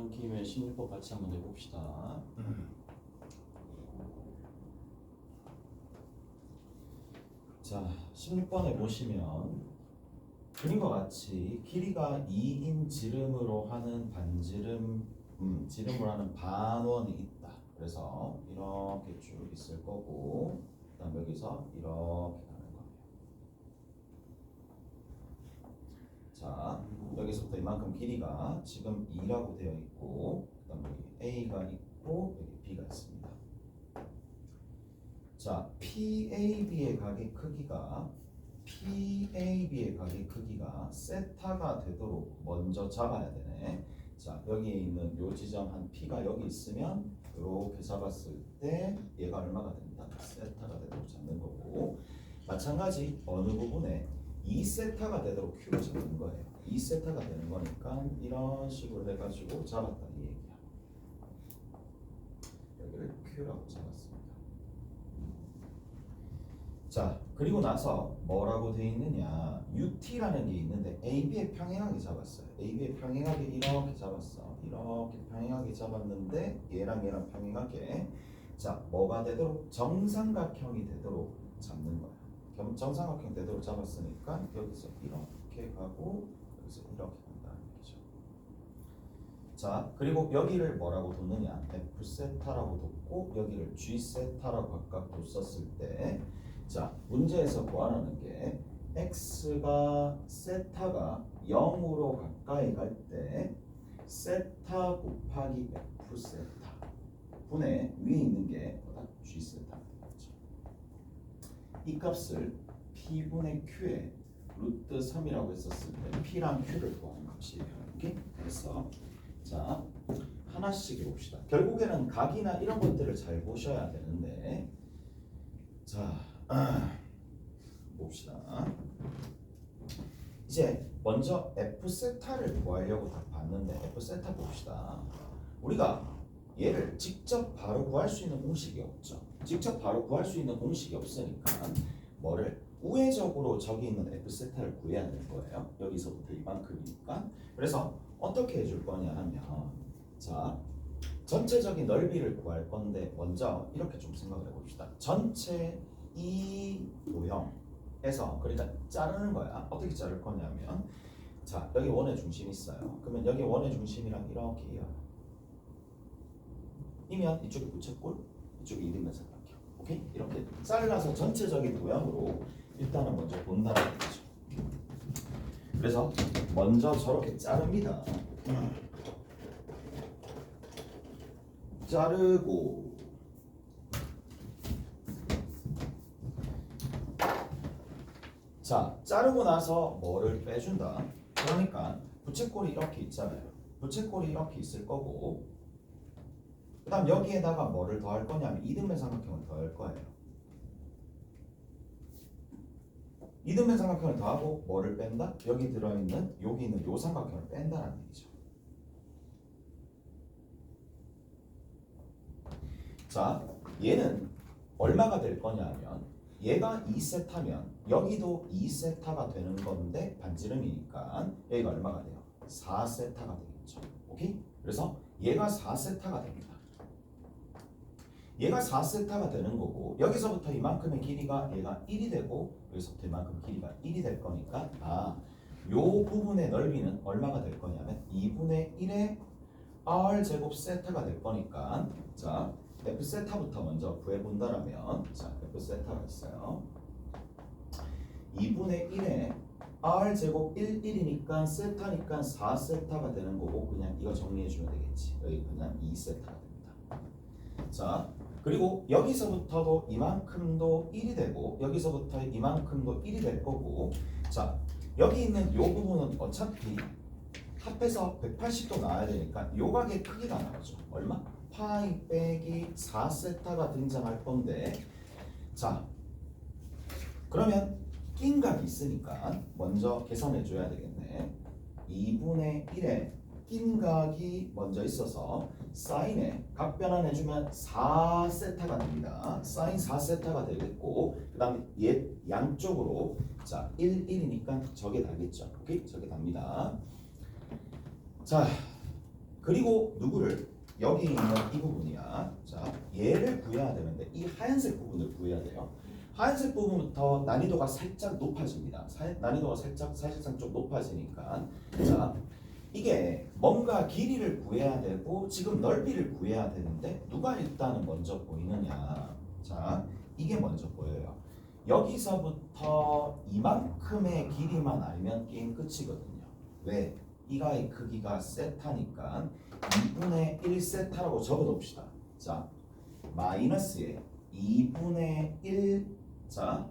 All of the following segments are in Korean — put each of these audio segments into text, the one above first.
시간 김에 16번 같이 한번 해봅시다. 자, 16번에 보시면 그림과 같이 길이가 2인 지름으로 하는 지름을 하는 반원이 있다. 그래서 이렇게 쭉 있을 거고, 그다음 여기서 이렇게 가는 거예요. 자, 여기서부터 이만큼 길이가 지금 2라고 되어 있고, 그다음 여기 A가 있고 여기 B가 있습니다. 자, PAB의 각의 크기가 세타가 되도록 먼저 잡아야 되네. 자, 여기에 있는 요 지점 한 P가 여기 있으면 이렇게 잡았을 때 얘가 얼마가 된다? 세타가 되도록 잡는 거고, 마찬가지 어느 부분에 2세타가 되도록 Q를 잡는 거예요. 2세타가 되는 거니까 이런 식으로 해가지고 잡았다 이 얘기야. 여기를 Q라고 잡았습니다. 자, 그리고 나서 뭐라고 돼 있느냐, UT라는 게 있는데 AB의 평행하게 잡았어요. AB의 평행하게 이렇게 잡았어. 이렇게 평행하게 잡았는데 얘랑 평행하게, 자, 뭐가 되도록? 정삼각형이 되도록 잡는 거야. 정삼각형 되도록 잡았으니까 여기서 이렇게 가고 여기서 이렇게 간다는 얘기죠. 자, 그리고 여기를 뭐라고 뒀느냐, F세타라고 뒀고 여기를 G세타라고 각각 뒀었을 때, 자, 문제에서 구하라는 게 x가 세타가 0으로 가까이 갈 때 세타 곱하기 f 세타 분의 위에 있는 게 뭐다? g 세타가 되겠죠. 이 값을 p분의 q에 루트 3이라고 했었을 때 p랑 q를 구하는 값이에요. 이렇게 해서, 자, 하나씩 해봅시다. 결국에는 각이나 이런 것들을 잘 보셔야 되는데, 자, 봅시다. 이제 먼저 F세타를 구하려고 다 봤는데 F세타 봅시다. 우리가 얘를 직접 바로 구할 수 있는 공식이 없죠. 직접 바로 구할 수 있는 공식이 없으니까 뭐를 우회적으로 저기 있는 F세타를 구해야 되는 거예요. 여기서부터 이만큼이니까. 그래서 어떻게 해줄 거냐 하면, 자, 전체적인 넓이를 구할 건데 먼저 이렇게 좀 생각을 해봅시다. 전체 이 도형에서, 그러니까 자르는 거야. 어떻게 자를 거냐면, 자, 여기 원의 중심 있어요. 그러면 여기 원의 중심이랑 이렇게 이어요. 이면 이쪽에 부채꼴, 이쪽에 이등변 삼각형. 오케이? 이렇게 잘라서 전체적인 도형으로 일단은 먼저 본다는 얘기죠. 그래서 먼저 저렇게 자릅니다. 자르고, 자, 자르고 나서 뭐를 빼준다. 그러니까 부채꼴이 이렇게 있잖아요. 부채꼴이 이렇게 있을 거고, 그 다음 여기에다가 뭐를 더할 거냐면 이등변 삼각형을 더할 거예요. 이등변 삼각형을 더하고 뭐를 뺀다? 여기 들어있는, 여기 있는 요 삼각형을 뺀다는 얘기죠. 자, 얘는 얼마가 될 거냐면, 얘가 2세타면 여기도 2세타가 되는 건데 반지름이니까 여기가 얼마가 돼요? 4세타가 되겠죠. 오케이? 그래서 얘가 4세타가 됩니다. 얘가 4세타가 되는 거고, 여기서부터 이만큼의 길이가 얘가 1이 되고 여기서부터 이만큼 길이가 1이 될 거니까, 요 부분의 넓이는 얼마가 될 거냐면 2분의 1의 r제곱 세타가 될 거니까, 자, F세타부터 먼저 구해본다라면, 자, F세타가 있어요. 2분의 1에 R제곱 1이니까 세타니까 4세타가 되는 거고, 그냥 이거 정리해주면 되겠지. 여기 그냥 2세타가 됩니다. 자, 그리고 여기서부터도 이만큼도 1이 되고 여기서부터 이만큼도 1이 될 거고, 자, 여기 있는 요 부분은 어차피 합해서 180도 나와야 되니까 요 각의 크기가 나오죠. 얼마? 파이 빼기 4세타가 등장할 건데, 자, 그러면 낀 각이 있으니까 먼저 계산해 줘야 되겠네. 2분의 1에 낀 각이 먼저 있어서 사인에 각 변환해주면 4세타가 됩니다. 사인 4세타가 되겠고, 그 다음에 얘 양쪽으로, 자, 1, 1이니까 저게 다겠죠. 오케이? 저게 답니다. 자, 그리고 누구를 여기 있는 이 부분이야. 자, 얘를 구해야 되는데 이 하얀색 부분을 구해야 돼요. 하얀색 부분부터 난이도가 살짝 높아집니다. 난이도가 사실상 좀 높아지니까 자, 이게 뭔가 길이를 구해야 되고 지금 넓이를 구해야 되는데 누가 일단은 먼저 보이느냐. 자, 이게 먼저 보여요. 여기서부터 이만큼의 길이만 알면 게임 끝이거든요. 왜? 이가의 크기가 세타니까 2분의 1 세타라고 적어 놓읍시다. 자, 마이너스에 2분의 1. 자,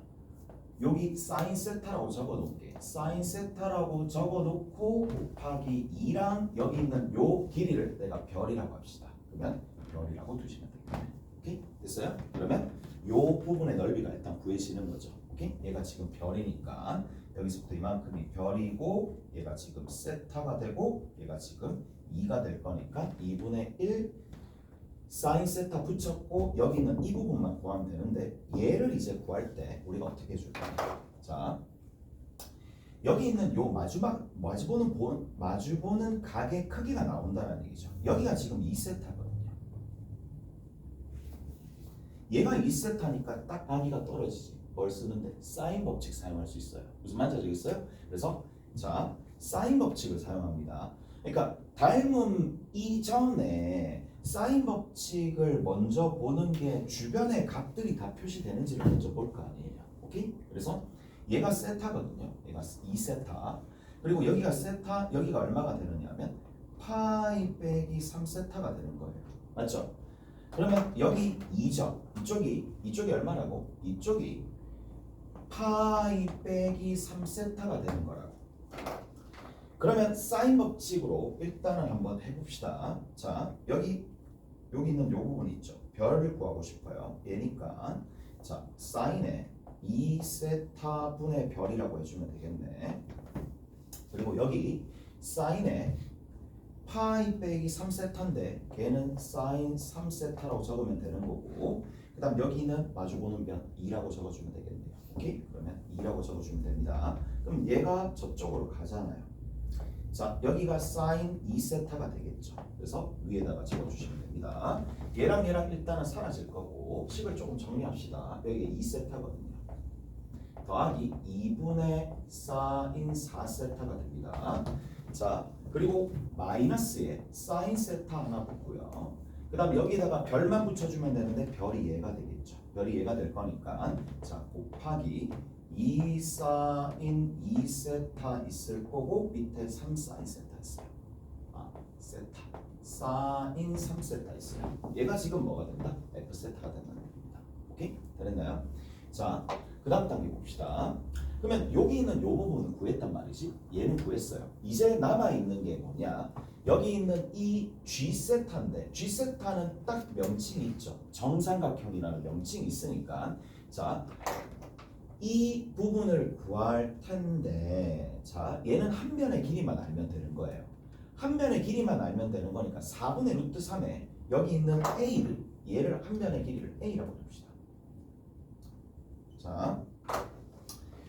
여기 사인 세타라고 적어 놓을게. 사인 세타라고 적어 놓고 곱하기 2랑 여기 있는 요 길이를 내가 별이라고 합시다. 그러면 별이라고 두시면 되겠네. 오케이? 됐어요? 그러면 요 부분의 넓이가 일단 구해지는 거죠. 오케이? 얘가 지금 별이니까 여기서부터 이만큼이 별이고 얘가 지금 세타가 되고 얘가 지금 2가 될 거니까 2분의 1 사인 세타 붙였고 여기 있는 이 부분만 구하면 되는데 얘를 이제 구할 때 우리가 어떻게 해줄까? 자, 여기 있는 요 마주보는 각의 크기가 나온다는 얘기죠. 여기가 지금 2세타거든요. 얘가 2세타니까 딱 범위가 떨어지지. 뭘 쓰는데? 사인 법칙 사용할 수 있어요. 무슨 말인지 아시겠어요? 그래서 자, 사인 법칙을 사용합니다. 그러니까 닮음 이전에 사인 법칙을 먼저 보는 게 주변의 값들이 다 표시되는지를 먼저 볼 거 아니에요. 오케이? 그래서 얘가 세타거든요. 얘가 2세타. 그리고 여기가 세타, 여기가 얼마가 되느냐면 파이 빼기 3세타가 되는 거예요. 맞죠? 그러면 여기 2점, 이쪽이 얼마라고? 이쪽이 파이 빼기 3세타가 되는 거라고. 그러면 사인 법칙으로 일단은 한번 해봅시다. 자, 여기 있는 요 부분 있죠. 별을 구하고 싶어요. 얘니까 자, 사인에 2세타 분의 별이라고 해주면 되겠네. 그리고 여기 사인에 파이 빼기 3세타인데 걔는 사인 3세타라고 적으면 되는 거고 그 다음 여기는 마주보는 변 2라고 적어주면 되겠네요. 오케이? 그러면 2라고 적어주면 됩니다. 그럼 얘가 저쪽으로 가잖아요. 자, 여기가 사인 2세타가 되겠죠. 그래서 위에다가 적어주시면 됩니다. 얘랑 일단은 사라질 거고 식을 조금 정리합시다. 여기가 2세타거든요. 더하기 2분의 사인 4세타가 됩니다. 자, 그리고 마이너스에 사인 세타 하나 붙고요. 그 다음에 여기다가 별만 붙여주면 되는데 별이 얘가 되겠죠. 별이 얘가 될 거니까 자, 곱하기 2 사인 2세타 있을 거고 밑에 3 사인 세타 있어요. 세타 사인 3세타 있어요. 얘가 지금 뭐가 된다? F 세타가 된다는 겁니다. 오케이? 됐나요? 자, 그 다음 단계 봅시다. 그러면 여기 있는 요 부분은 구했단 말이지. 얘는 구했어요. 이제 남아있는 게 뭐냐? 여기 있는 이 G세타인데 G세타는 딱 명칭이 있죠. 정삼각형이라는 명칭이 있으니까 자, 이 부분을 구할 텐데 자, 얘는 한 변의 길이만 알면 되는 거예요. 한 변의 길이만 알면 되는 거니까 4분의 루트 3에 여기 있는 A를 얘를 한 변의 길이를 A라고 둡시다. 자,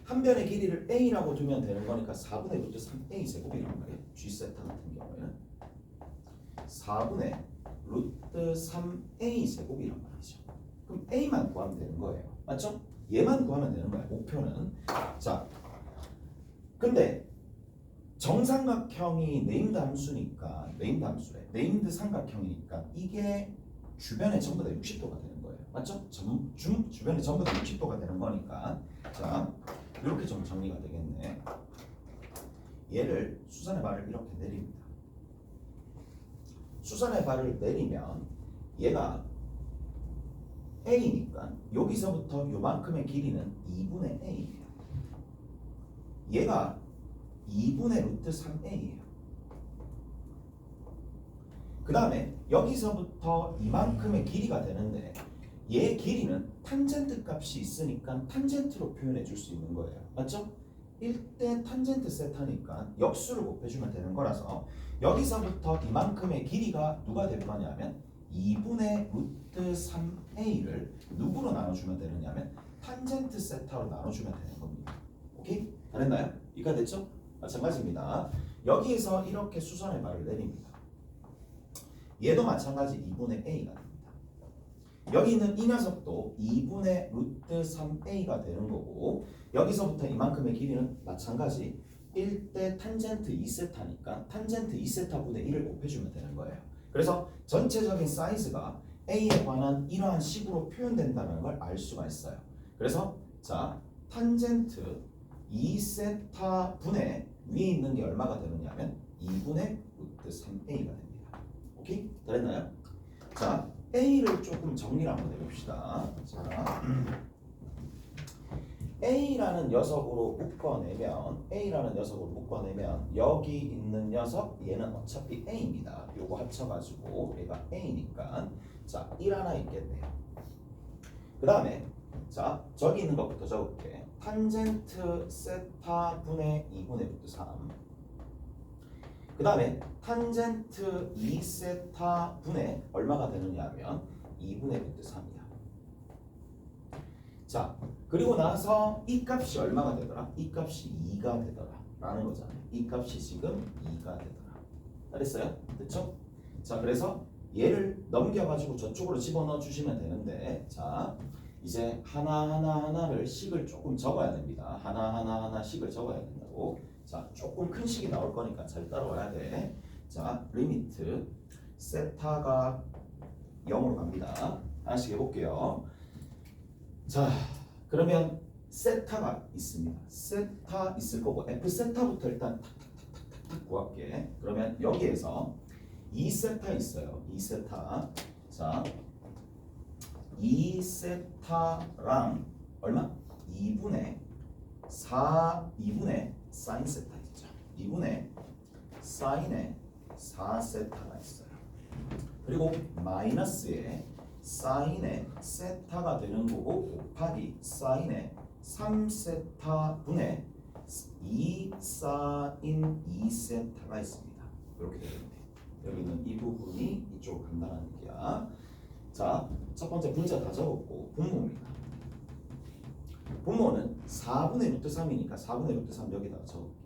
한 변의 길이를 A라고 두면 되는 거니까 4분의 루트 3A 제곱이란 말이에요. G세타 같은 경우에는 4분의 루트 3A 제곱이란 말이죠. 그럼 A만 구하면 되는 거예요. 맞죠? 얘만 구하면 되는 거야. 목표는. 자, 근데 정삼각형이 네임드 함수니까 네임드 삼각형이니까 이게 주변에 전부 다 60도가 되는 거예요. 맞죠? 주변에 전부 다 60도가 되는 거니까 자, 이렇게 좀 정리가 되겠네. 얘를 수선의 발을 이렇게 내립니다. 수선의 발을 내리면 얘가 A니까 여기서부터 요만큼의 길이는 2분의 A예요. 얘가 2분의 루트 3A예요. 그 다음에 여기서부터 이만큼의 길이가 되는데 얘 길이는 탄젠트 값이 있으니까 탄젠트로 표현해 줄 수 있는 거예요. 맞죠? 1대 탄젠트 세타니까 역수를 곱해주면 되는 거라서 여기서부터 이만큼의 길이가 누가 될 거냐면 2분의 루트 3A를 누구로 나눠주면 되느냐면 탄젠트 세타로 나눠주면 되는 겁니다. 오케이? 다 됐나요? 이해가 됐죠? 마찬가지입니다. 여기에서 이렇게 수선의 발을 내립니다. 얘도 마찬가지 2분의 a가 됩니다. 여기 있는 이 녀석도 2분의 루트 3a가 되는 거고 여기서부터 이만큼의 길이는 마찬가지 1대 탄젠트 2세타니까 탄젠트 2세타분의 1을 곱해주면 되는 거예요. 그래서 전체적인 사이즈가 a에 관한 이러한 식으로 표현된다는 걸 알 수가 있어요. 그래서 자 탄젠트 2세타분의 위에 있는 게 얼마가 되느냐면 2분의 루트 3a가 됩니다. 오케이? 됐나요? 자 A를 조금 정리를 한번 해봅시다. 자, A라는 녀석으로 묶어내면 여기 있는 녀석 얘는 어차피 A입니다. 요거 합쳐가지고 얘가 A니까 자 1 하나 있겠네요. 그 다음에 자 저기 있는 것부터 적을게. 탄젠트 세타 분의 2분의 루트 3. 그 다음에 탄젠트 2세타 분의 얼마가 되느냐 하면 2분의 루트 3이야. 자 그리고 나서 이 값이 얼마가 되더라? 이 값이 2가 되더라 라는 거잖아요. 이 값이 지금 2가 되더라. 알겠어요? 됐죠? 자 그래서 얘를 넘겨가지고 저쪽으로 집어넣어 주시면 되는데 자 이제 하나를 식을 조금 적어야 됩니다. 하나 식을 적어야 된다고. 자 조금 큰 식이 나올 거니까 잘 따라와야 돼. 자 리미트 세타가 0으로 갑니다. 하나씩 해볼게요. 자 그러면 세타가 있습니다. 세타 있을 거고 f 세타부터 일단 탁탁탁탁탁 구할게. 그러면 여기에서 2세타 있어요. 2세타. 자 2세타랑 얼마? 2분의 사인 세타 있죠. 2분의 사인의 4세타가 있어요. 그리고 마이너스에 사인의 세타가 되는 거고 곱하기 사인의 3세타 분의 2 사인 2세타가 있습니다. 이렇게 되겠네요. 여기는 이 부분이 이쪽으로 간다는 얘기야. 자, 첫 번째 분자 다 적었고 분모입니다. 분모는 4분의 루트 3이니까 4분의 루트 3 여기다가 적을게요.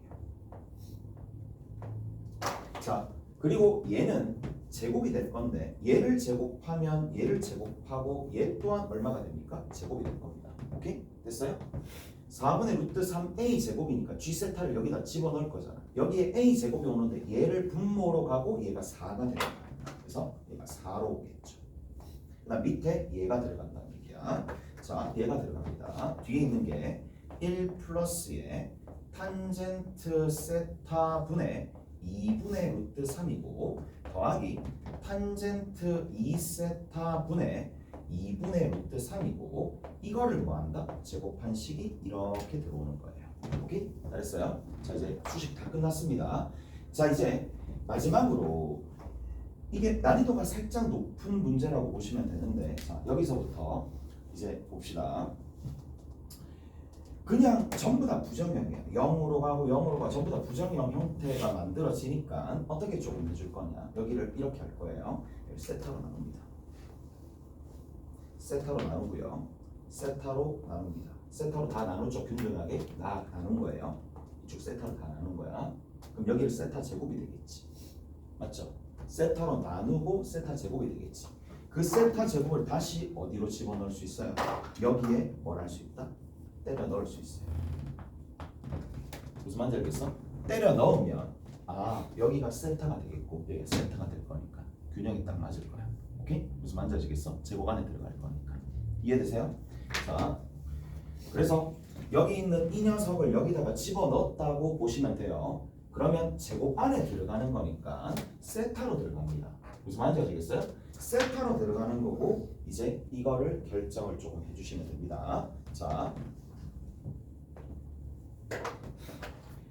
자, 그리고 얘는 제곱이 될 건데 얘를 제곱하면 얘를 제곱하고 얘 또한 얼마가 됩니까? 제곱이 될 겁니다. 오케이? 됐어요? 4분의 루트 3a 제곱이니까 g세타를 여기다 집어넣을 거잖아. 여기에 a 제곱이 오는데 얘를 분모로 가고 얘가 4가 되는 거야. 그래서 얘가 4로 오겠죠. 그 다음 밑에 얘가 들어간다는 얘기야. 자, 얘가 들어갑니다. 뒤에 있는 게 1 플러스의 탄젠트 세타 분의 2분의 루트 3이고 더하기 탄젠트 2세타 분의 2분의 루트 3이고 이거를 뭐한다? 제곱한 식이 이렇게 들어오는 거예요. 오케이? 잘했어요? 자 이제 수식 다 끝났습니다. 자 이제 마지막으로 이게 난이도가 살짝 높은 문제라고 보시면 되는데 자 여기서부터 이제 봅시다. 그냥 전부 다 부정형이에요. 0으로 가고 전부 다 부정형 형태가 만들어지니까 어떻게 조금 해줄 거냐. 여기를 이렇게 할 거예요. 여기 세타로 나눕니다. 세타로 나누고요. 세타로 나눕니다. 세타로 다 나누죠. 균등하게 나눈 거예요. 이쪽 세타로 다 나눈 거야. 그럼 여기를 세타 제곱이 되겠지. 맞죠? 세타로 나누고 세타 제곱이 되겠지. 그 세타 제곱을 다시 어디로 집어넣을 수 있어요? 여기에 뭘 할 수 있다? 때려 넣을 수 있어요. 무슨 말인지 알겠어? 때려 넣으면 여기가 세타가 되겠고 여기가 세타가 될 거니까 균형이 딱 맞을 거야. 오케이? 무슨 말인지 아시겠어? 제곱 안에 들어갈 거니까. 이해되세요? 자, 그래서 여기 있는 이 녀석을 여기다가 집어넣었다고 보시면 돼요. 그러면 제곱 안에 들어가는 거니까 세타로 들어갑니다. 무슨 말인지 아시겠어요? 세타로 들어가는 거고 이제 이거를 결정을 조금 해주시면 됩니다. 자,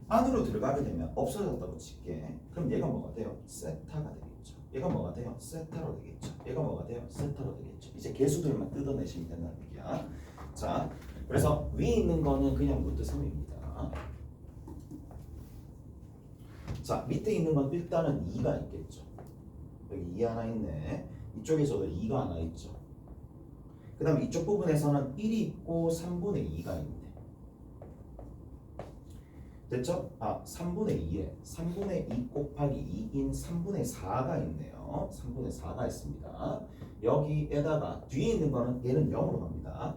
안으로 들어가게 되면 없어졌다고 칠게. 그럼 얘가 뭐가 돼요? 세타가 되겠죠. 얘가 뭐가 돼요? 세타로 되겠죠. 얘가 뭐가 돼요? 세타로 되겠죠. 이제 개수들만 뜯어내시면 된다는 얘기야. 자, 그래서 위에 있는 거는 그냥 루트 3입니다. 자, 밑에 있는 건 일단은 2가 있겠죠. 여기 2 하나 있네. 이쪽에서도 2가 하나 있죠. 그 다음에 이쪽 부분에서는 1이 있고 3분의 2가 있네. 됐죠? 3분의 2 곱하기 2인 3분의 4가 있네요. 3분의 4가 있습니다. 여기에다가 뒤에 있는 거는 얘는 0으로 갑니다.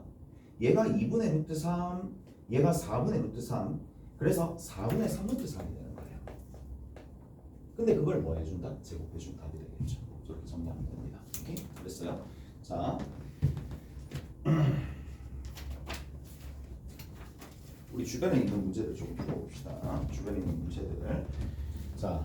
얘가 2분의 루트 3, 얘가 4분의 루트 3, 그래서 4분의 3 루트 3이 되는 거예요. 근데 그걸 뭐 해준다? 제곱해준 답이 되겠죠. 이렇게 정리하면 됩니다. 오케이? 됐어요? 자, 우리 주변에 있는 문제들 좀 풀어봅시다. 주변에 있는 문제들. 자,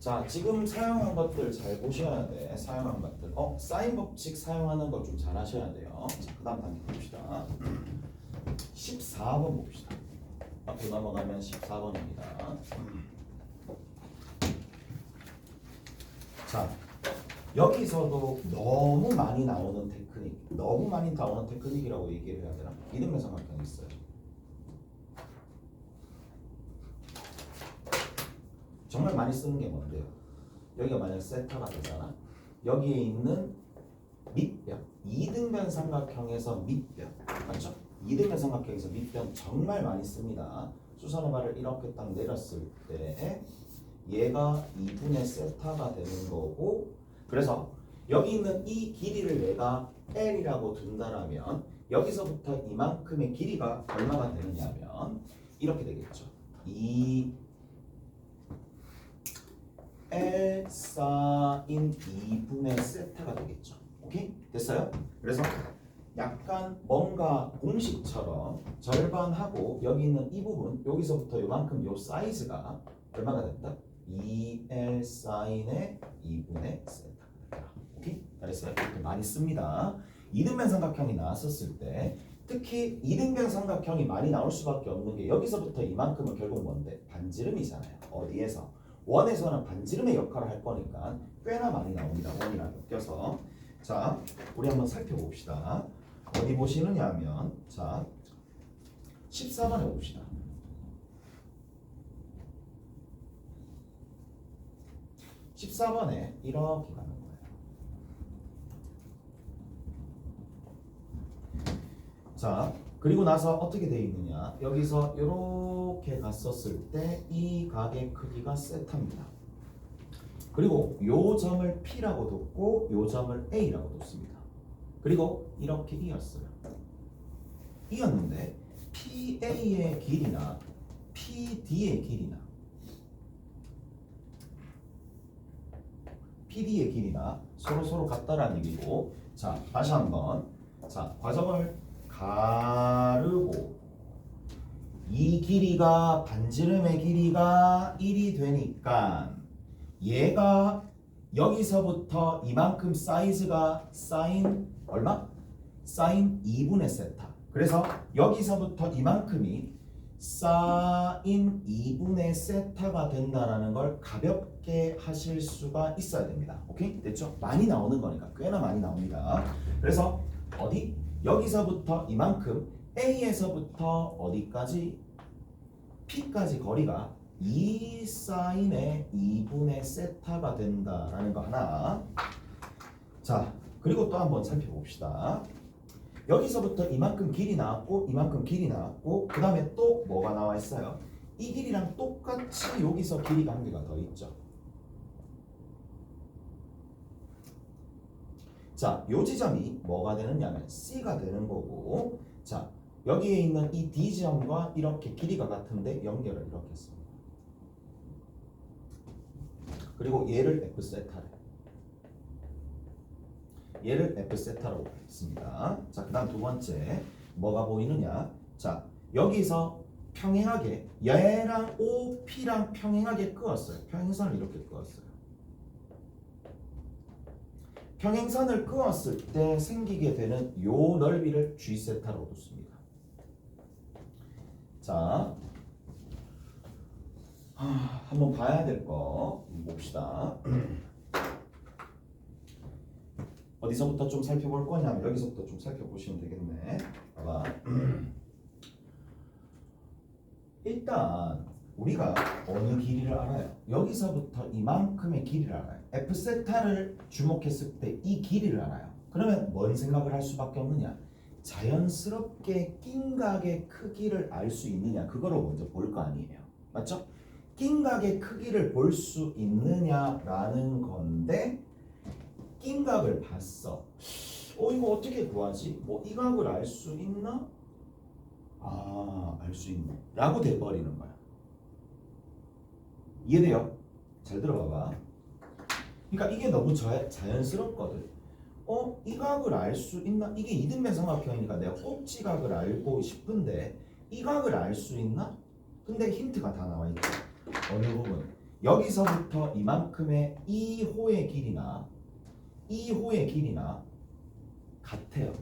자, 지금 사용한 것들 잘 보셔야 돼. 사용한 것들. 사인 법칙 사용하는 거 좀 잘 하셔야 돼요. 자, 그 다음 단계 봅시다. 14번 봅시다. 앞으로 넘어가면 14번입니다. 자, 여기서도 너무 많이 나오는 테크닉이라고 얘기를 해야 되나? 이등변 삼각형이 있어요. 정말 많이 쓰는 게 뭔데요? 여기가 만약 세타가 되잖아. 여기에 있는 밑변, 이등변 삼각형에서 밑변, 맞죠? 이등변 삼각형에서 밑변 정말 많이 씁니다. 수선의 발을 이렇게 딱 내렸을 때 얘가 2분의 세타가 되는 거고, 그래서 여기 있는 이 길이를 내가 L이라고 둔다라면 여기서부터 이만큼의 길이가 얼마가 되느냐면 이렇게 되겠죠. L 사인 2분의 세타가 되겠죠. 오케이? 됐어요? 그래서 약간 뭔가 공식처럼 절반하고 여기 있는 이 부분, 여기서부터 요만큼 요 사이즈가 얼마가 됐다? 2L 사인의 2분의 세타가 됐다. 오케이? 잘했어요? 이렇게 많이 씁니다. 이등변 삼각형이 나왔었을 때 특히 이등변 삼각형이 많이 나올 수밖에 없는 게 여기서부터 이만큼은 결국 뭔데? 반지름이잖아요. 어디에서? 원에서는 반지름의 역할을 할 거니까 꽤나 많이 나옵니다. 원이랑 엮여서. 자, 우리 한번 살펴봅시다. 어디 보시느냐 하면, 자, 14번에 봅시다. 14번에 이렇게 가는 거예요. 자, 그리고 나서 어떻게 되어 있느냐? 여기서 이렇게 갔었을 때 이 각의 크기가 세타입니다. 그리고 요 점을 P라고 뒀고 요 점을 A라고 뒀습니다. 그리고 이렇게 이었어요. 이었는데 PA의 길이나 PD의 길이나 PD의 길이나 서로 같다라는 얘기고, 자, 다시 한번, 자, 과정을 가르고 이 길이가 반지름의 길이가 1이 되니까 얘가 여기서부터 이만큼 사이즈가 사인 얼마? 사인 2분의 세타. 그래서 여기서부터 이만큼이 사인 2분의 세타가 된다라는 걸 가볍게 하실 수가 있어야 됩니다. 오케이? 됐죠? 많이 나오는 거니까 꽤나 많이 나옵니다. 그래서 어디? 여기서부터 이만큼 A에서부터 어디까지? P까지 거리가 2 사인의 2분의 세타가 된다라는 거 하나. 자, 그리고 또 한번 살펴봅시다. 여기서부터 이만큼 길이 나왔고 이만큼 길이 나왔고 그 다음에 또 뭐가 나와 있어요? 이 길이랑 똑같이 여기서 길이가 한 개가 더 있죠. 자, 요 지점이 뭐가 되느냐면 C가 되는 거고, 자, 여기에 있는 이 D지점과 이렇게 길이가 같은데 연결을 이렇게 했습니다. 그리고 얘를 F세타래. 얘를 F세타라고 했습니다. 자, 그 다음 두 번째 뭐가 보이느냐? 자, 여기서 평행하게 얘랑 OP랑 평행하게 그었어요. 평행선을 이렇게 그었어요. 평행선을 그었을 때 생기게 되는 요 넓이를 G세타로 뒀습니다. 자, 한번 봐야 될 거 봅시다. 어디서부터 좀 살펴볼 거냐면 여기서부터 좀 살펴보시면 되겠네. 봐봐. 일단 우리가 어느 길이를 알아요? 여기서부터 이만큼의 길이를 알아요. F세타를 주목했을 때 이 길이를 알아요. 그러면 뭔 생각을 할 수밖에 없느냐? 자연스럽게 낀각의 크기를 알 수 있느냐? 그거를 먼저 볼 거 아니에요. 맞죠? 낀각의 크기를 볼 수 있느냐라는 건데 낀각을 봤어. 이거 어떻게 구하지? 뭐 이 각을 알 수 있나? 알 수 있네. 라고 돼버리는 거야. 이해돼요? 잘 들어봐봐. 그러니까 이게 너무 자연스럽거든. 이 각을 알 수 있나? 이게 이등변 삼각형이니까 내가 꼭지각을 알고 싶은데 이 각을 알 수 있나? 근데 힌트가 다 나와 있죠. 어느 부분? 여기서부터 이만큼의 이 호의 길이나 같아요.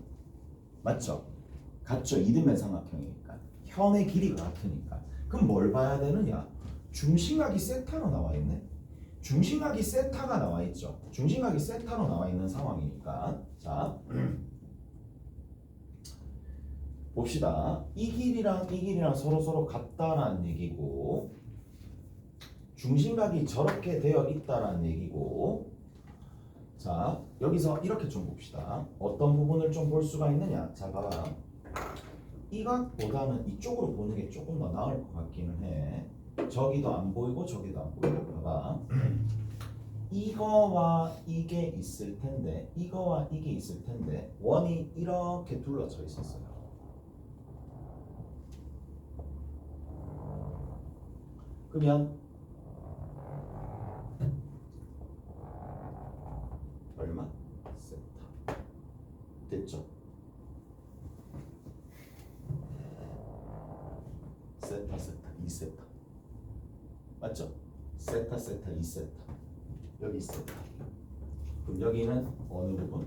맞죠? 같죠? 이등변 삼각형이니까. 현의 길이가 같으니까. 그럼 뭘 봐야 되느냐? 중심각이 세타로 나와 있네. 중심각이 세타가 나와 있죠. 중심각이 세타로 나와 있는 상황이니까. 자, 봅시다. 이 길이랑 서로 같다라는 얘기고, 중심각이 저렇게 되어 있다라는 얘기고. 자, 여기서 이렇게 좀 봅시다. 어떤 부분을 좀 볼 수가 있느냐? 자, 봐봐. 이 각보다는 이쪽으로 보는 게 조금 더 나을 것 같기는 해. 저기도 안 보이고 저기도 안 보이고. 봐봐. 이거와 이게 있을 텐데 원이 이렇게 둘러져 있었어요. 그러면 얼마? 세타. 됐죠? 세타 2세타. 맞죠? 세타 2세타. 여기 세타. 그럼 여기는 어느 부분?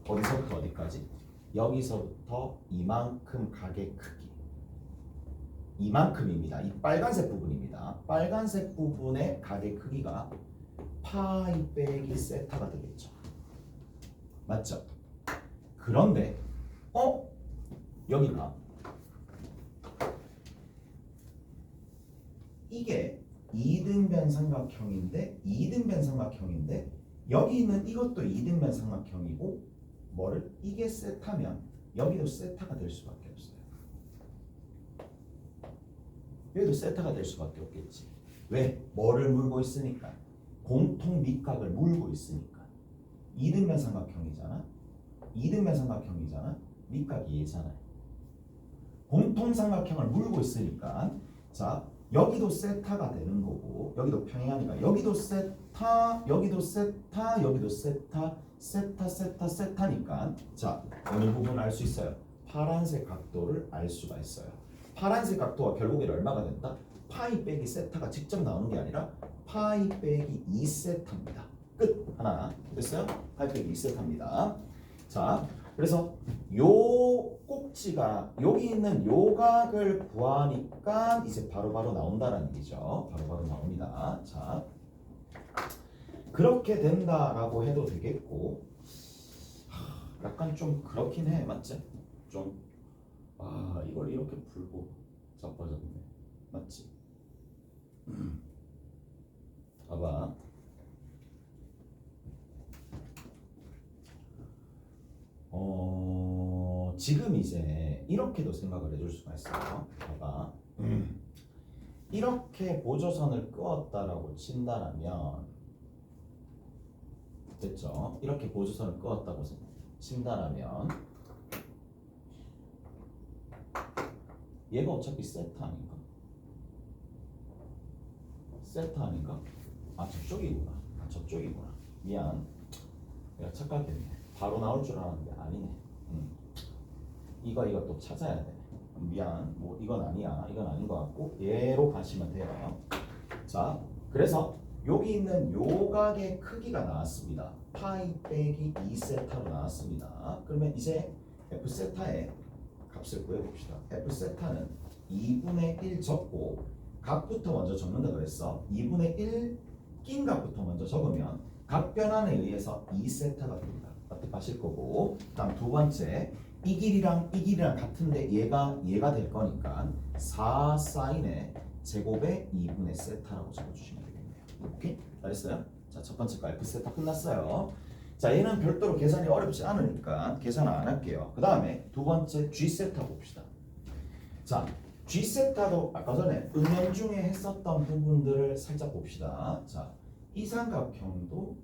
어디서부터 어디까지? 여기서부터 이만큼 각의 크기. 이만큼입니다. 이 빨간색 부분입니다. 빨간색 부분의 각의 크기가 파이 빼기 세타가 되겠죠. 맞죠? 그런데 여기가 이게 이등변 삼각형인데 여기 있는 이것도 이등변 삼각형이고 뭐를 이게 세타면 여기도 세타가 될 수밖에 없어요. 여기도 세타가 될 수밖에 없겠지. 왜? 뭐를 물고 있으니까. 공통 밑각을 물고 있으니까. 이등변 삼각형이잖아. 밑각이 얘잖아요. 공통 삼각형을 물고 있으니까 자 여기도 세타가 되는 거고 여기도 평행하니까 여기도 세타 여기도 세타 여기도 세타니까 자 어느 부분 알 수 있어요? 파란색 각도를 알 수가 있어요. 파란색 각도가 결국에 얼마가 된다? 파이 빼기 세타가 직접 나오는 게 아니라 파이 빼기 2세타입니다. 끝. 하나 됐어요? 파이 빼기 2세타입니다. 자 그래서 요 꼭지가 여기 있는 요 각을 구하니까 이제 바로바로 나온다라는 얘기죠. 바로바로 나옵니다. 자 그렇게 된다라고 해도 되겠고 약간 좀 그렇긴 해. 맞지? 좀 이걸 이렇게 풀고 자빠졌네. 맞지? 봐봐. 지금 이제 이렇게도 생각을 해줄 수가 있어요. 봐봐. 이렇게 보조선을 끄었다라고 친다라면 됐죠? 이렇게 보조선을 끄었다고 친다라면 얘가 어차피 세타 아닌가? 세타 아닌가? 저쪽이구나. 저쪽이구나. 미안. 내가 착각했네. 바로 나올 줄 알았는데 아니네. 이거 또 찾아야 되네. 미안. 뭐 이건 아니야. 이건 아닌 것 같고 얘로 가시면 돼요. 자, 그래서 여기 있는 요 각의 크기가 나왔습니다. 파이 빼기 2세타로 나왔습니다. 그러면 이제 F세타의 값을 구해봅시다. F세타는 2분의 1 적고 각부터 먼저 적는다 그랬어. 2분의 1 낀 각부터 먼저 적으면 각 변환에 의해서 2세타가 됩니다. 납득하실 거고 다음 두 번째 이 길이랑 같은데 얘가 될 거니까 4 사인의 제곱의 2분의 세타라고 적어주시면 되겠네요. 오케이? 잘했어요? 자, 첫 번째 거 F세타 끝났어요. 자, 얘는 별도로 계산이 어렵지 않으니까 계산 안 할게요. 그 다음에 두 번째 G세타 봅시다. 자, G세타도 아까 전에 은연중에 했었던 부분들을 살짝 봅시다. 자, 이 삼각형도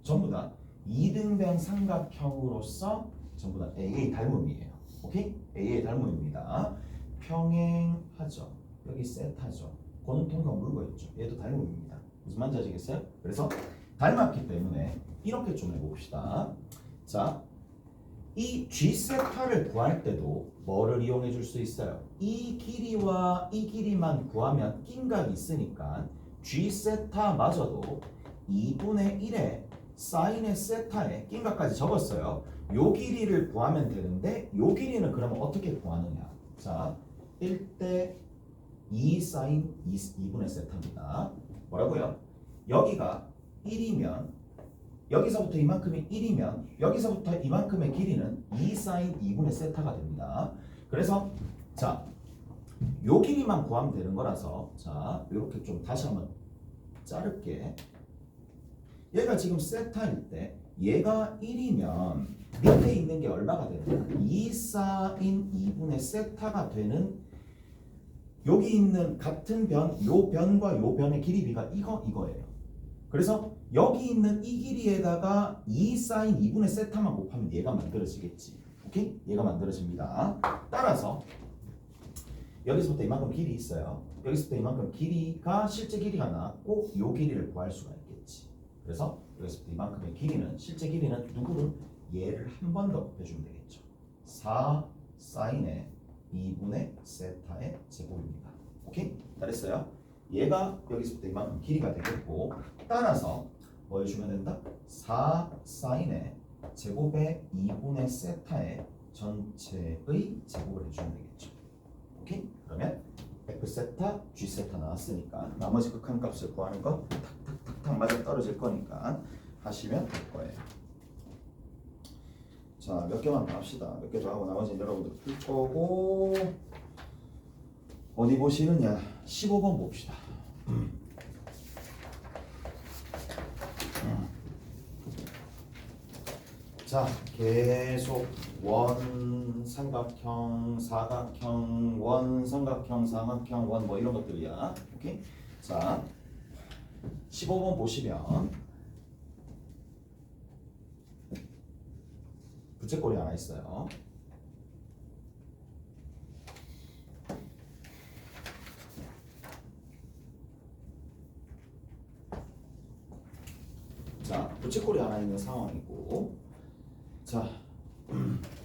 전부 다 이등변 삼각형으로서 전부 다 AA 닮음이에요. 오케이? AA 닮음입니다. 평행하죠. 여기 세타죠. 공통과 물고 있죠. 얘도 닮음입니다. 무슨 말인지 아시겠어요? 그래서 닮았기 때문에 이렇게 좀 해봅시다. 자, 이 G세타를 구할 때도 뭐를 이용해 줄 수 있어요? 이 길이와 이 길이만 구하면 낀각이 있으니까 G세타마저도 2분의 1의 사인의 세타에 낀각까지 적었어요. 요 길이를 구하면 되는데 요 길이는 그러면 어떻게 구하느냐? 자, 1대 2 사인 2분의 세타입니다. 뭐라고요? 여기가 1이면 여기서부터 이만큼이 1이면 여기서부터 이만큼의 길이는 2 사인 2분의 세타가 됩니다. 그래서 자, 요 길이만 구하면 되는 거라서 자, 이렇게 좀 다시 한번 자를게. 얘가 지금 세타일 때 얘가 1이면 밑에 있는 게 얼마가 되느냐? 2 사인 2분의 세타가 되는 여기 있는 같은 변, 요 변과 요 변의 길이 비가 이거예요. 그래서 여기 있는 이 길이에다가 2 사인 2분의 세타만 곱하면 얘가 만들어지겠지. 오케이? 얘가 만들어집니다. 따라서 여기서부터 이만큼 길이 있어요. 여기서부터 이만큼 길이가 실제 길이가 나왔고 요 길이를 구할 수가 있겠지. 그래서 여기서부터 이만큼의 길이는 실제 길이는 누구를? 얘를 한 번 더 곱해주면 되겠죠. 4 사인의 2분의 세타의 제곱입니다. 오케이? 잘했어요? 얘가 여기서부터 이만큼 길이가 되겠고 따라서 뭐 해주면 된다? 4 사인의 제곱의 2분의 세타의 전체의 제곱을 해주면 되겠죠. 오케이? 그러면 F세타, G세타 나왔으니까 나머지 극한값을 구하는 거 탁탁탁탁 맞아 떨어질 거니까 하시면 될 거예요. 자, 몇 개만 더 합시다. 몇 개 더 하고 나머지는 여러분들 풀 거고 어디 보시느냐? 15번 봅시다. 자, 계속 원, 삼각형, 사각형, 원, 삼각형, 삼각형, 원 뭐 이런 것들이야. 오케이? 자, 15번 보시면 부채꼴이 하나 있어요. 자, 부채꼴이 하나 있는 상황이고 자,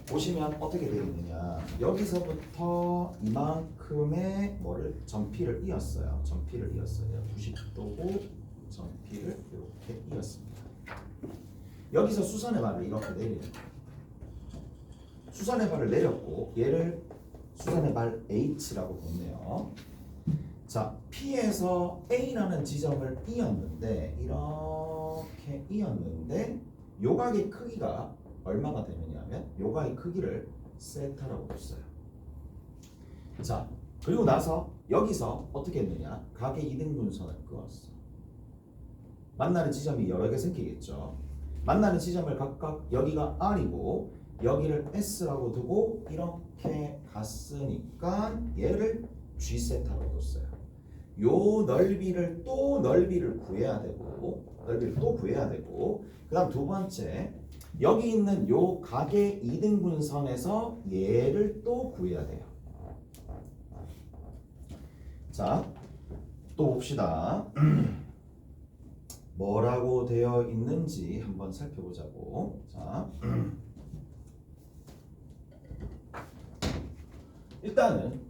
보시면 어떻게 되어 있느냐. 여기서부터 이만큼의 뭐를 전피를 이었어요. 전피를 이었어요. 90도고 전피를 이렇게 이었습니다. 여기서 수선의 발을 이렇게 내려요. 수선의 발을 내렸고 얘를 수선의 발 H라고 뒀네요. 자, P에서 A라는 지점을 이었는데 이렇게 이었는데 요각의 크기가 얼마가 되느냐 하면 요각의 크기를 세타라고 뒀어요. 자, 그리고 나서 여기서 어떻게 했느냐? 각의 이등분선을 그었어. 만나는 지점이 여러 개 생기겠죠. 만나는 지점을 각각 여기가 R이고 여기를 S라고 두고 이렇게 갔으니까 얘를 G세타로 뒀어요. 요 넓이를 또 넓이를 구해야 되고 그 다음 두 번째 여기 있는 요 각의 이등분선에서 얘를 또 구해야 돼요. 자, 또 봅시다. 뭐라고 되어 있는지 한번 살펴보자고. 자, 일단은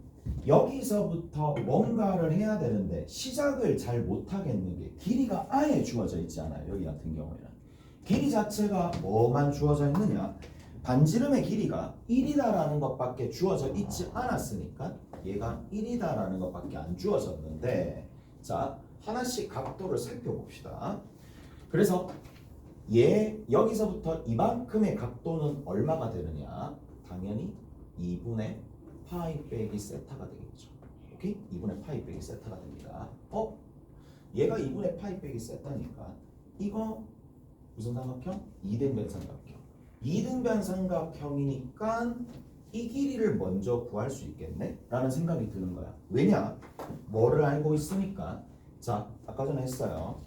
여기서부터 뭔가를 해야 되는데 시작을 잘 못하겠는 게 길이가 아예 주어져 있지 않아요. 여기 같은 경우에는 길이 자체가 뭐만 주어져 있느냐, 반지름의 길이가 1이다라는 것밖에 주어져 있지 않았으니까 얘가 1이다라는 것밖에 안 주어졌는데, 자, 하나씩 각도를 살펴봅시다. 그래서 얘 여기서부터 이만큼의 각도는 얼마가 되느냐, 당연히 2분의 파이 빼기 세타가 되겠죠. 오케이? 2분의 파이 빼기 세타가 됩니다. 얘가 2분의 파이 빼기 세타니까 이거 무슨 삼각형? 이등변 삼각형. 이등변 삼각형이니까 이 길이를 먼저 구할 수 있겠네? 라는 생각이 드는 거야. 왜냐? 뭐를 알고 있으니까. 자, 아까 전에 했어요.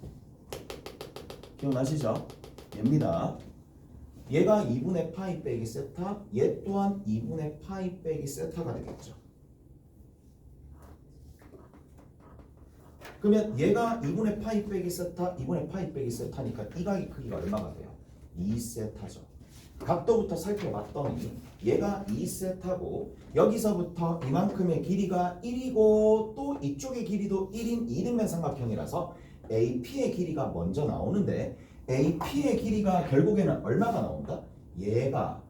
기억나시죠? 얘입니다. 얘가 2분의 파이 빼기 세타, 얘 또한 2분의 파이 빼기 세타가 되겠죠. 그러면 얘가 2분의 파이 빼기 세타, 2분의 파이 빼기 세타니까 이 각의 크기가 얼마가 돼요? 2세타죠. 각도부터 살펴봤더니 얘가 2세타고 여기서부터 이만큼의 길이가 1이고 또 이쪽의 길이도 1인 이등변 삼각형이라서 AP의 길이가 먼저 나오는데 AP의 길이가 결국에는 얼마가 나온다? 얘가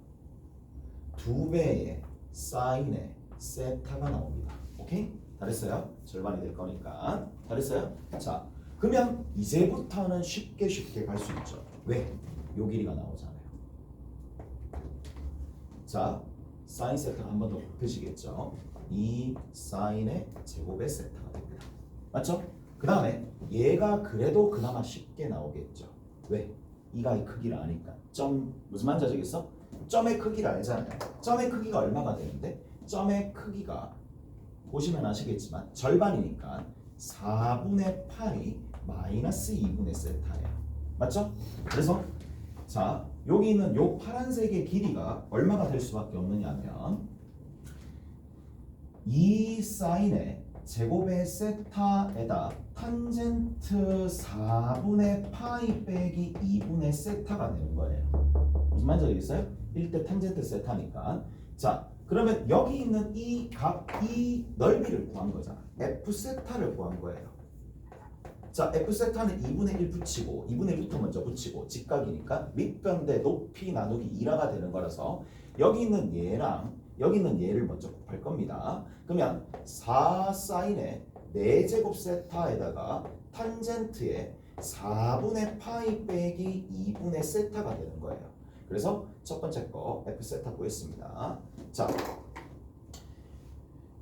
2배의 사인의 세타가 나옵니다. 오케이? 잘했어요? 절반이 될 거니까. 잘했어요? 자, 그러면 이제부터는 쉽게 갈 수 있죠. 왜? 요 길이가 나오잖아요. 자, 사인 세타가 한 번 더 곱해지겠죠. 이 사인의 제곱의 세타가 됩니다. 맞죠? 그 다음에 얘가 그래도 그나마 쉽게 나오겠죠. 왜? 이가 이 크기를 아니까. 점 무슨 말인지 아시겠어? 점의 크기를 알잖아요. 점의 크기가 얼마가 되는데 점의 크기가 보시면 아시겠지만 절반이니까 4분의 파이 마이너스 2분의 세타예요. 맞죠? 그래서 자, 여기 있는 요 파란색의 길이가 얼마가 될 수밖에 없느냐면 2 사인의 제곱의 세타에다 탄젠트 4분의 파이 빼기 2분의 세타가 되는 거예요. 무슨 말인지 알겠어요? 1대 탄젠트 세타니까. 자, 그러면 여기 있는 이 넓이를 구한 거잖아. F 세타를 구한 거예요. 자, F 세타는 2분의 1 붙이고 2분의 1부터 먼저 붙이고 직각이니까 밑변대 높이 나누기 2라가 되는 거라서 여기 있는 얘랑 여기 있는 얘를 먼저 곱할 겁니다. 그러면 4 사인의 4제곱 세타에다가 탄젠트의 4분의 파이 빼기 2분의 세타가 되는 거예요. 그래서 첫 번째 거 F 세타 구했습니다. 자,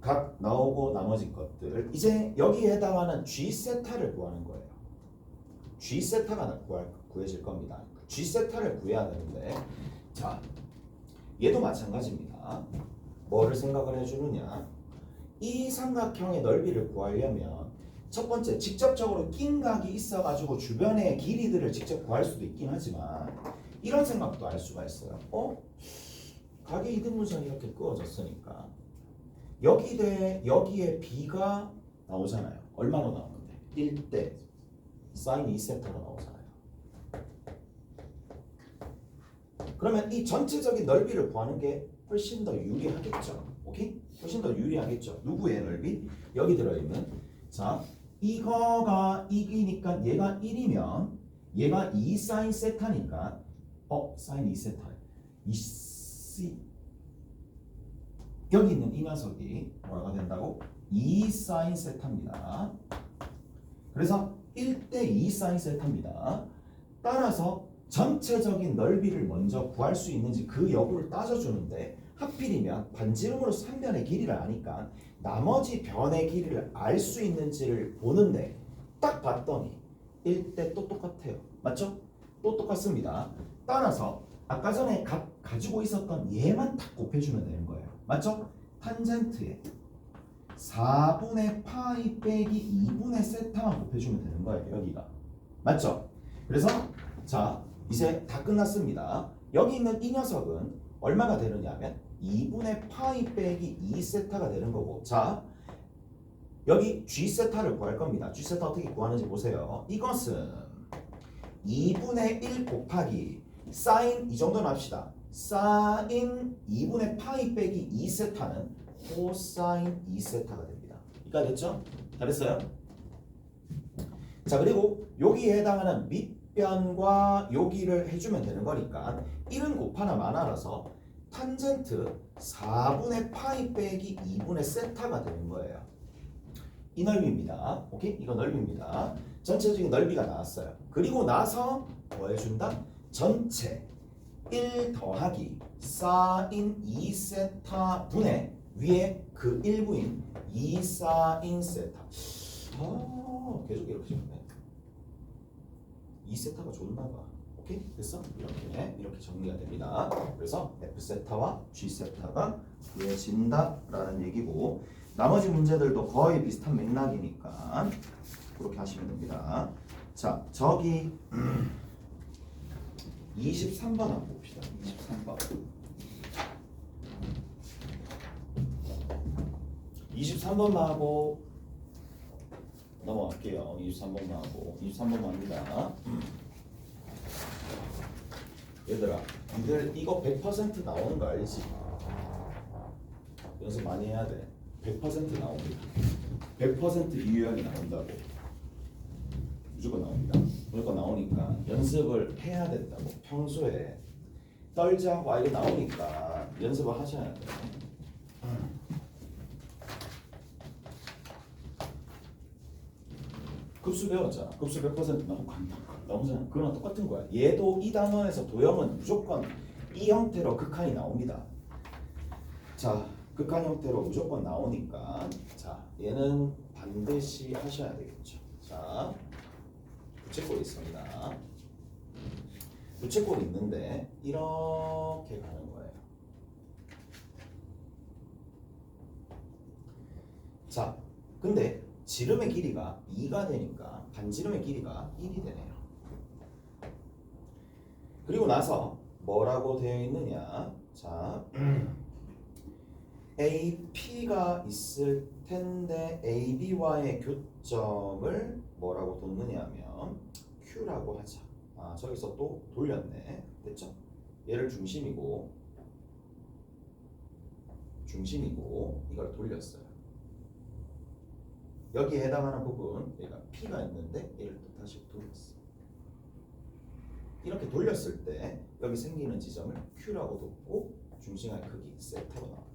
각 나오고 나머지 것들 이제 여기에 해당하는 G 세타를 구하는 거예요. G 세타가 구해질 겁니다. G 세타를 구해야 되는데 자, 얘도 마찬가지입니다. 뭐를 생각을 해주느냐? 이 삼각형의 넓이를 구하려면 첫 번째 직접적으로 낀 각이 있어가지고 주변의 길이들을 직접 구할 수도 있긴 하지만 이런 생각도 할 수가 있어요. 각의 이등분선이 이렇게 그어졌으니까 여기에 B가 나오잖아요. 얼마로 나오는데? 1대 사인 2세타로 나오잖아요. 그러면 이 전체적인 넓이를 구하는 게 훨씬 더 유리하겠죠. 오케이? 훨씬 더 유리하겠죠. 누구의 넓이? 여기 들어있는 자, 이거가 2이니까 얘가 1이면 얘가 2 사인 세타니까 사인 2세타 여기 있는 이 녀석이 뭐가 된다고? 2 사인 세타입니다. 그래서 1대 2 사인 세타입니다. 따라서 전체적인 넓이를 먼저 구할 수 있는지 그 여부를 따져주는데 하필이면 반지름으로 3변의 길이를 아니까 나머지 변의 길이를 알 수 있는지를 보는데 딱 봤더니 1대 또 똑같아요. 맞죠? 또 똑같습니다. 따라서 아까 전에 가지고 있었던 얘만 딱 곱해주면 되는 거예요. 맞죠? 탄젠트에 4분의 파이 빼기 2분의 세타만 곱해주면 되는 거예요. 여기가. 맞죠? 그래서 자, 이제 다 끝났습니다. 여기 있는 이 녀석은 얼마가 되느냐 하면 2분의 파이 빼기 2세타가 되는 거고 자, 여기 G세타를 구할 겁니다. G세타 어떻게 구하는지 보세요. 이것은 2분의 1 곱하기 사인 이 정도는 합시다. 사인 2분의 파이 빼기 2세타는 코사인 2세타가 됩니다. 이까 됐죠? 잘했어요? 자, 그리고 여기에 해당하는 밑변과 여기를 해주면 되는 거니까 1은 곱하나 마나라서 탄젠트 4분의 파이 빼기 2분의 세타가 되는 거예요. 이 넓이입니다. 오케이? 이거 넓이입니다. 전체적인 넓이가 나왔어요. 그리고 나서 뭐 해준다? 전체 1 더하기 사인 2세타 분의 위에 그 일부인 2 사인 세타. 계속 이렇게 적네. 2세타가 좋나 봐. 오케이? 됐어? 이렇게 정리가 됩니다. 그래서 F세타와 G세타가 구해진다라는 얘기고 나머지 문제들도 거의 비슷한 맥락이니까 그렇게 하시면 됩니다. 자, 저기 23번 한번 봅시다. 23번. 23번만 하고 넘어갈게요. 23번만 하고 23번만 합니다. 얘들아, 니들 이거 100% 나오는 거 알지? 연습 많이 해야 돼. 100% 나옵니다. 100% 유효형이 나온다고. 무조건 나옵니다. 무조건 나오니까 연습을 해야 된다고. 평소에 떨자 와 이거 나오니까 연습을 하셔야 돼. 급수 배웠잖아. 급수 100% 나오잖아. 그거랑 똑같은 거야. 얘도 이 단원에서 도형은 무조건 이 형태로 극한이 나옵니다. 자, 극한 형태로 무조건 나오니까 자, 얘는 반드시 하셔야 되겠죠. 자, 부채꼴이 있습니다. 부채꼴이 있는데 이렇게 가는 거예요. 자, 근데 지름의 길이가 2가 되니까 반지름의 길이가 1이 되네요. 그리고 나서 뭐라고 되어 있느냐? 자, AP가 있을 텐데 AB와의 교점을 뭐라고 뒀느냐면 Q라고 하자. 아, 저기서 또 돌렸네. 됐죠? 얘를 중심이고 이걸 돌렸어요. 여기에 해당하는 부분, 얘가 P가 있는데 얘를 또 다시 돌렸어. 이렇게 돌렸을 때 여기 생기는 지점을 Q라고 뒀고 중심의 크기 세타로 나왔네요.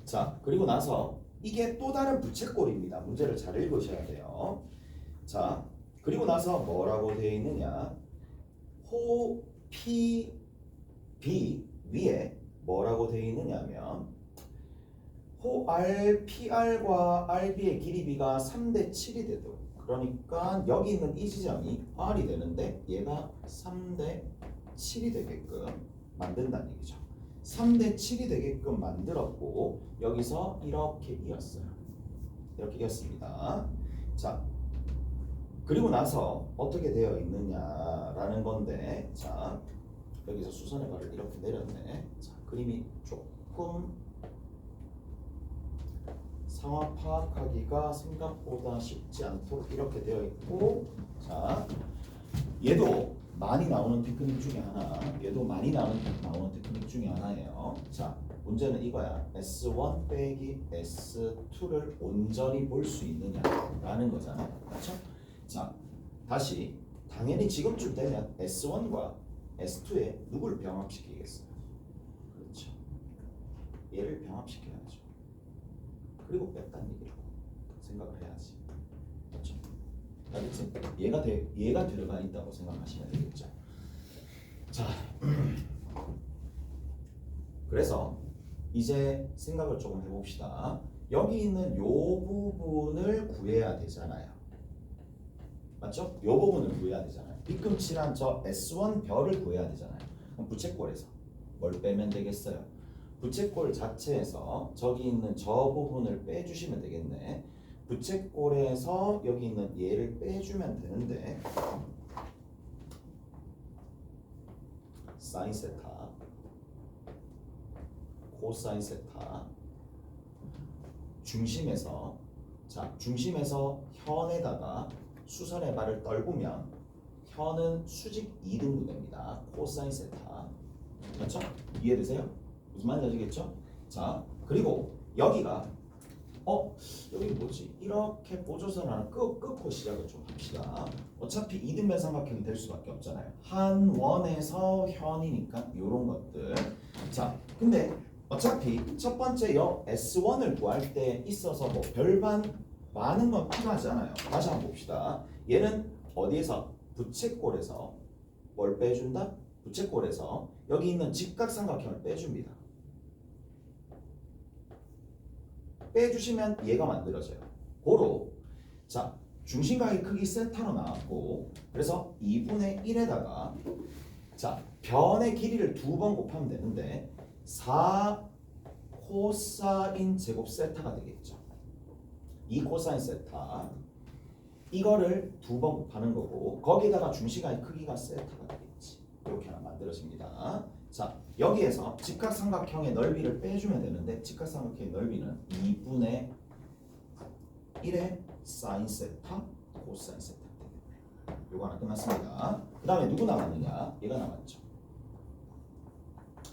자, 그리고 나서 이게 또 다른 부채꼴입니다. 문제를 잘 읽으셔야 돼요. 자, 그리고 나서 뭐라고 되어 있느냐? 호 P, B 위에 뭐라고 되어 있느냐면 호 R, PR과 RB의 길이 B가 3대 7이 되도록, 그러니까 여기 있는 이 지점이 R이 되는데 얘가 3대 7이 되게끔 만든다는 얘기죠. 3대 7이 되게끔 만들었고 여기서 이렇게 이었어요. 이렇게 이었습니다. 자, 그리고 나서 어떻게 되어 있느냐라는 건데, 자, 여기서 수선의 발을 이렇게 내렸네. 자, 그림이 조금 상황 파악하기가 생각보다 쉽지 않도록 이렇게 되어 있고, 자, 얘도 많이 나오는 테크닉 중에 하나, 얘도 많이 나오는 테크닉 중에 하나예요. 자, 문제는 이거야. S1 빼기 S2를 온전히 볼 수 있느냐라는 거잖아. 그렇죠? 자, 다시 당연히 지금쯤 되면 S1과 S2에 누구를 병합시키겠어요? 그렇죠. 얘를 병합시켜야죠. 그리고 뺐다는 얘기라고 생각을 해야지. 그렇죠? 알겠지? 얘가 들어가 있다고 생각하시면 되겠죠. 자, 그래서 이제 생각을 조금 해봅시다. 여기 있는 요 부분을 구해야 되잖아요. 맞죠? 요 부분을 구해야 되잖아요. 뒤꿈치란 저 S1 별을 구해야 되잖아요. 그럼 부채꼴에서 뭘 빼면 되겠어요? 부채꼴 자체에서 저기 있는 저 부분을 빼주시면 되겠네. 부채꼴에서 여기 있는 얘를 빼주면 되는데, 사인 세타, 코사인 세타, 중심에서, 자, 중심에서 현에다가 수선의 발을 떨구면 현은 수직 2등분됩니다. 코사인 세타. 맞죠? 이해되세요? 무슨 말인지 아시겠죠? 자, 그리고 여기가 여기 뭐지? 이렇게 보조선 하나 끊고 시작을 좀 합시다. 어차피 이등변 삼각형이 될 수밖에 없잖아요. 한 원에서 현이니까 이런 것들. 자, 근데 어차피 첫 번째 여 S1을 구할 때 있어서 뭐 별반 많은 건 필요하지 않아요. 다시 한번 봅시다. 얘는 어디에서? 부채꼴에서 뭘 빼준다? 부채꼴에서 여기 있는 직각삼각형을 빼줍니다. 빼주시면 얘가 만들어져요. 고로, 자, 중심각의 크기 세타로 나왔고 그래서 2분의 1에다가 자 변의 길이를 2번 곱하면 되는데 4 코사인 제곱 세타가 되겠죠. 2 코사인 세타 이거를 2번 곱하는 거고 거기다가 중심각의 크기가 세타가 되겠지. 이렇게 하나 만들어집니다. 자 여기에서 직각삼각형의 넓이를 빼주면 되는데 직각삼각형의 넓이는 2분의 1의 사인 세타 코사인 세타 되겠네. 요거 하나 끝났습니다. 그 다음에 누구 남았느냐? 얘가 남았죠.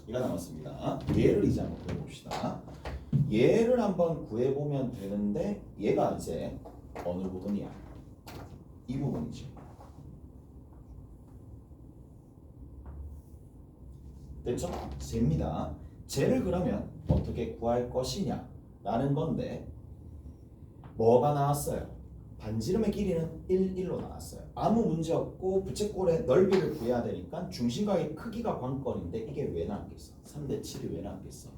얘가 남았습니다. 얘를 이제 한번 구해봅시다. 얘를 한번 구해보면 되는데 얘가 이제 어느 부분이야? 이 부분이지. 됐죠? 쟤입니다. 쟤를 그러면 어떻게 구할 것이냐 라는 건데 뭐가 나왔어요? 반지름의 길이는 1, 1로 나왔어요. 아무 문제 없고 부채꼴의 넓이를 구해야 되니까 중심각의 크기가 관건인데 이게 왜 나왔겠어? 3대 7이 왜 나왔겠어?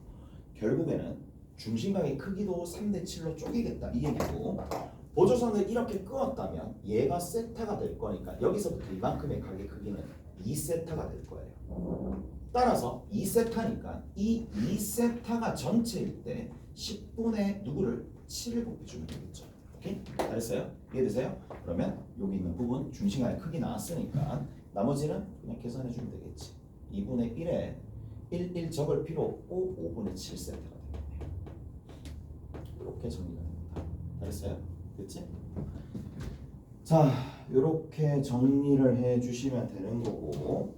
결국에는 중심각의 크기도 3대 7로 쪼개겠다 이 얘기고 보조선을 이렇게 끊었다면 얘가 세타가 될 거니까 여기서부터 이만큼의 각의 크기는 2세타가 될 거예요. 따라서 2세타니까 이 2세타가 전체일 때 10분의 누구를 7을 곱해주면 되겠죠. 오케이? 잘했어요? 이해되세요? 그러면 여기 있는 부분 중심각의 크기 나왔으니까 나머지는 그냥 계산해주면 되겠지. 2분의 1에 1 적을 필요 없고 5분의 7세타가 되겠네요. 이렇게 정리가 됩니다. 잘했어요? 됐지? 자, 이렇게 정리를 해주시면 되는 거고